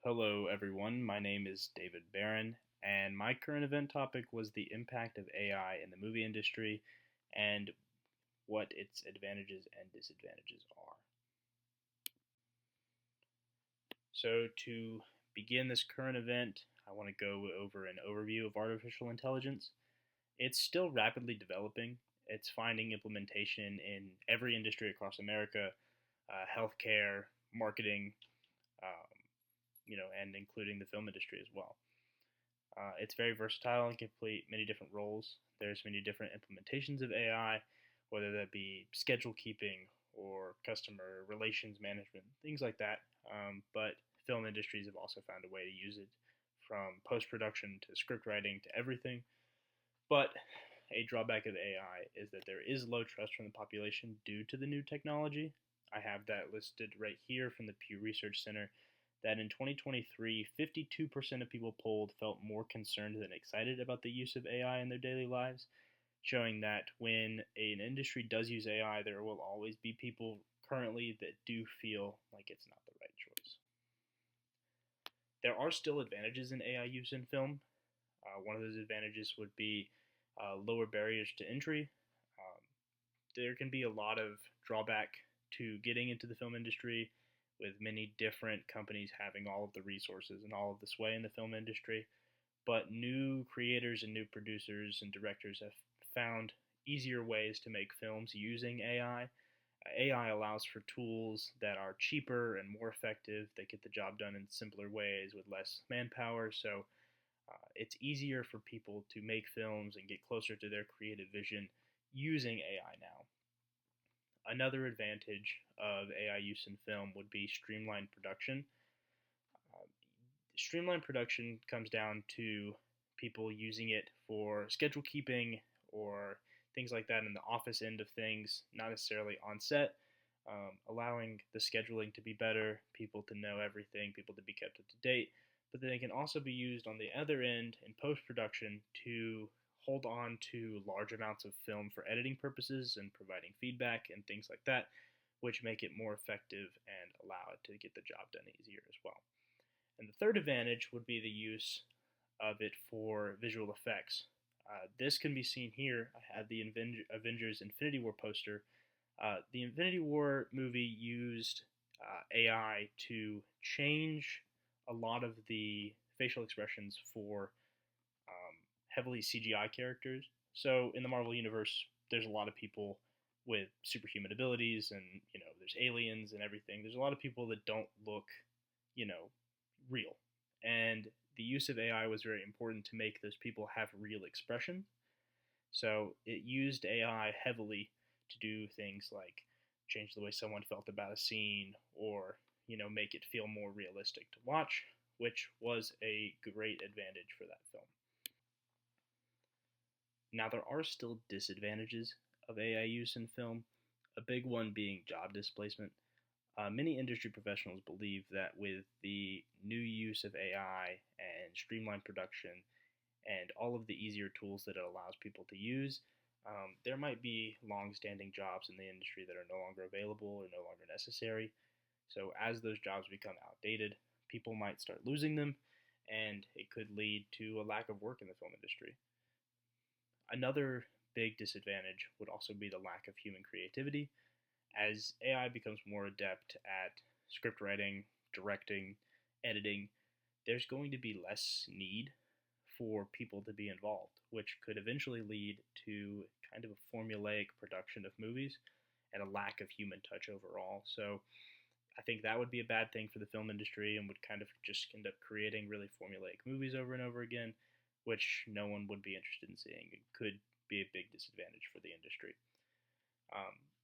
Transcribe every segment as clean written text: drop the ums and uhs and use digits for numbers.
Hello, everyone. My name is David Barron, and my current event topic was the impact of AI in the movie industry and what its advantages and disadvantages are. So, to begin this current event, I want to go over an overview of artificial intelligence. It's still rapidly developing, it's finding implementation in every industry across America, healthcare, marketing, um, and including the film industry as well. It's very versatile and can play many different roles. There's many different implementations of AI, whether that be schedule keeping or customer relations management, things like that. But film industries have also found a way to use it from post production to script writing to everything. But a drawback of AI is that there is low trust from the population due to the new technology. I have that listed right here from the Pew Research Center that in 2023, 52% of people polled felt more concerned than excited about the use of AI in their daily lives, showing that when an industry does use AI, there will always be people currently that do feel like it's not the right choice. There are still advantages in AI use in film. One of those advantages would be lower barriers to entry. Um, there can be a lot of drawback to getting into the film industry, with many different companies having all of the resources and all of the sway in the film industry. But new creators and new producers and directors have found easier ways to make films using AI. AI allows for tools that are cheaper and more effective. They get the job done in simpler ways with less manpower. So it's easier for people to make films and get closer to their creative vision using AI now. Another advantage of AI use in film would be streamlined production. Uh, Streamlined production comes down to people using it for schedule keeping or things like that in the office end of things, not necessarily on set, allowing the scheduling to be better, people to know everything, people to be kept up to date. But then it can also be used on the other end in post production to hold on to large amounts of film for editing purposes and providing feedback and things like that, which make it more effective and allow it to get the job done easier as well. And the third advantage would be the use of it for visual effects. This can be seen here. I have the Avengers Infinity War poster. The Infinity War movie used AI to change a lot of the facial expressions for heavily CGI characters. So in the Marvel universe, there's a lot of people with superhuman abilities, and there's aliens and everything. There's a lot of people that don't look, you know, real, and the use of AI was very important to make those people have real expression. So it used AI heavily to do things like change the way someone felt about a scene, or make it feel more realistic to watch, which was a great advantage for that film. Now, there are still disadvantages of AI use in film, a big one being job displacement. Many industry professionals believe that with the new use of AI and streamlined production and all of the easier tools that it allows people to use, there might be long-standing jobs in the industry that are no longer available or no longer necessary. So as those jobs become outdated, people might start losing them, and it could lead to a lack of work in the film industry. Another big disadvantage would also be the lack of human creativity. As AI becomes more adept at script writing, directing, editing, there's going to be less need for people to be involved, which could eventually lead to kind of a formulaic production of movies and a lack of human touch overall. So I think that would be a bad thing for the film industry and would kind of just end up creating really formulaic movies over and over again, which no one would be interested in seeing. It could be a big disadvantage for the industry.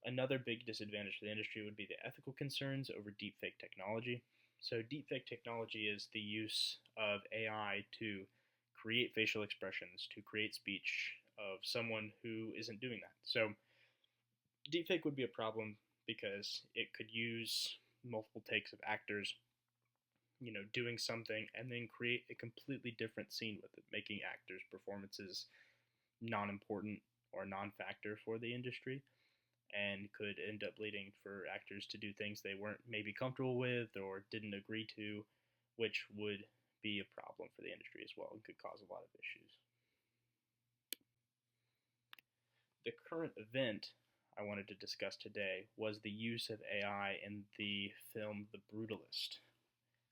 Another big disadvantage for the industry would be the ethical concerns over deepfake technology. So, deepfake technology is the use of AI to create facial expressions, to create speech of someone who isn't doing that. So, deepfake would be a problem because it could use multiple takes of actors, doing something and then create a completely different scene with it, making actors' performances non important or non factor for the industry, and could end up leading for actors to do things they weren't maybe comfortable with or didn't agree to, which would be a problem for the industry as well and could cause a lot of issues. The current event I wanted to discuss today was the use of AI in the film The Brutalist.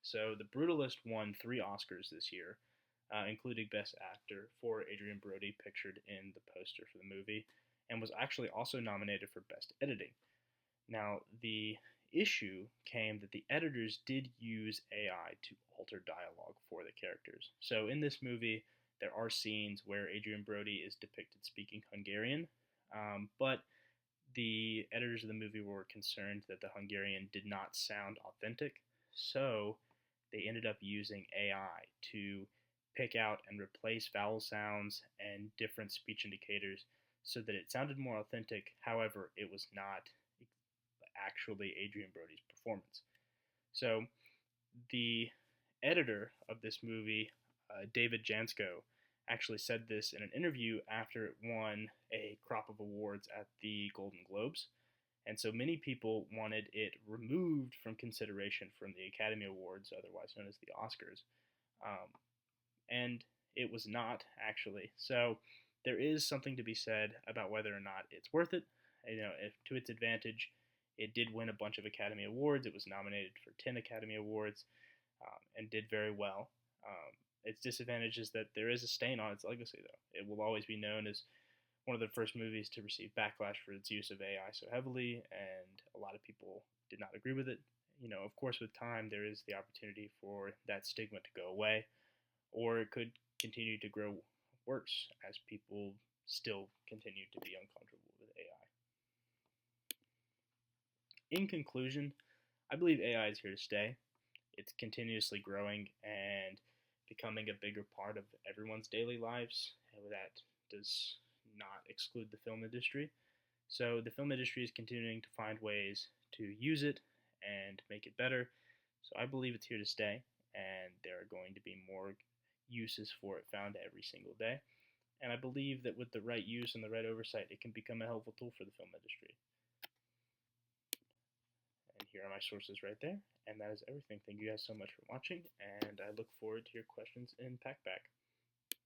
So, The Brutalist won 3 Oscars this year, including Best Actor for Adrien Brody, pictured in the poster for the movie, and was actually also nominated for Best Editing. Now, the issue came that the editors did use AI to alter dialogue for the characters. So, in this movie, there are scenes where Adrien Brody is depicted speaking Hungarian, but the editors of the movie were concerned that the Hungarian did not sound authentic, so they ended up using AI to pick out and replace vowel sounds and different speech indicators so that it sounded more authentic. However, it was not actually Adrien Brody's performance. So the editor of this movie, David Jansko, actually said this in an interview after it won a crop of awards at the Golden Globes. And so many people wanted it removed from consideration from the Academy Awards, otherwise known as the Oscars. And it was not, actually. So there is something to be said about whether or not it's worth it. If to its advantage, it did win a bunch of Academy Awards. It was nominated for 10 Academy Awards and did very well. Its disadvantage is that there is a stain on its legacy, though. It will always be known as one of the first movies to receive backlash for its use of AI so heavily, and a lot of people did not agree with it. Of course, with time, there is the opportunity for that stigma to go away, or it could continue to grow worse as people still continue to be uncomfortable with AI. In conclusion, I believe AI is here to stay. It's continuously growing and becoming a bigger part of everyone's daily lives. That does not exclude the film industry. So the film industry is continuing to find ways to use it and make it better. So I believe it's here to stay, and there are going to be more uses for it found every single day. And I believe that with the right use and the right oversight, it can become a helpful tool for the film industry. And here are my sources right there. And that is everything. Thank you guys so much for watching, and I look forward to your questions in Packback.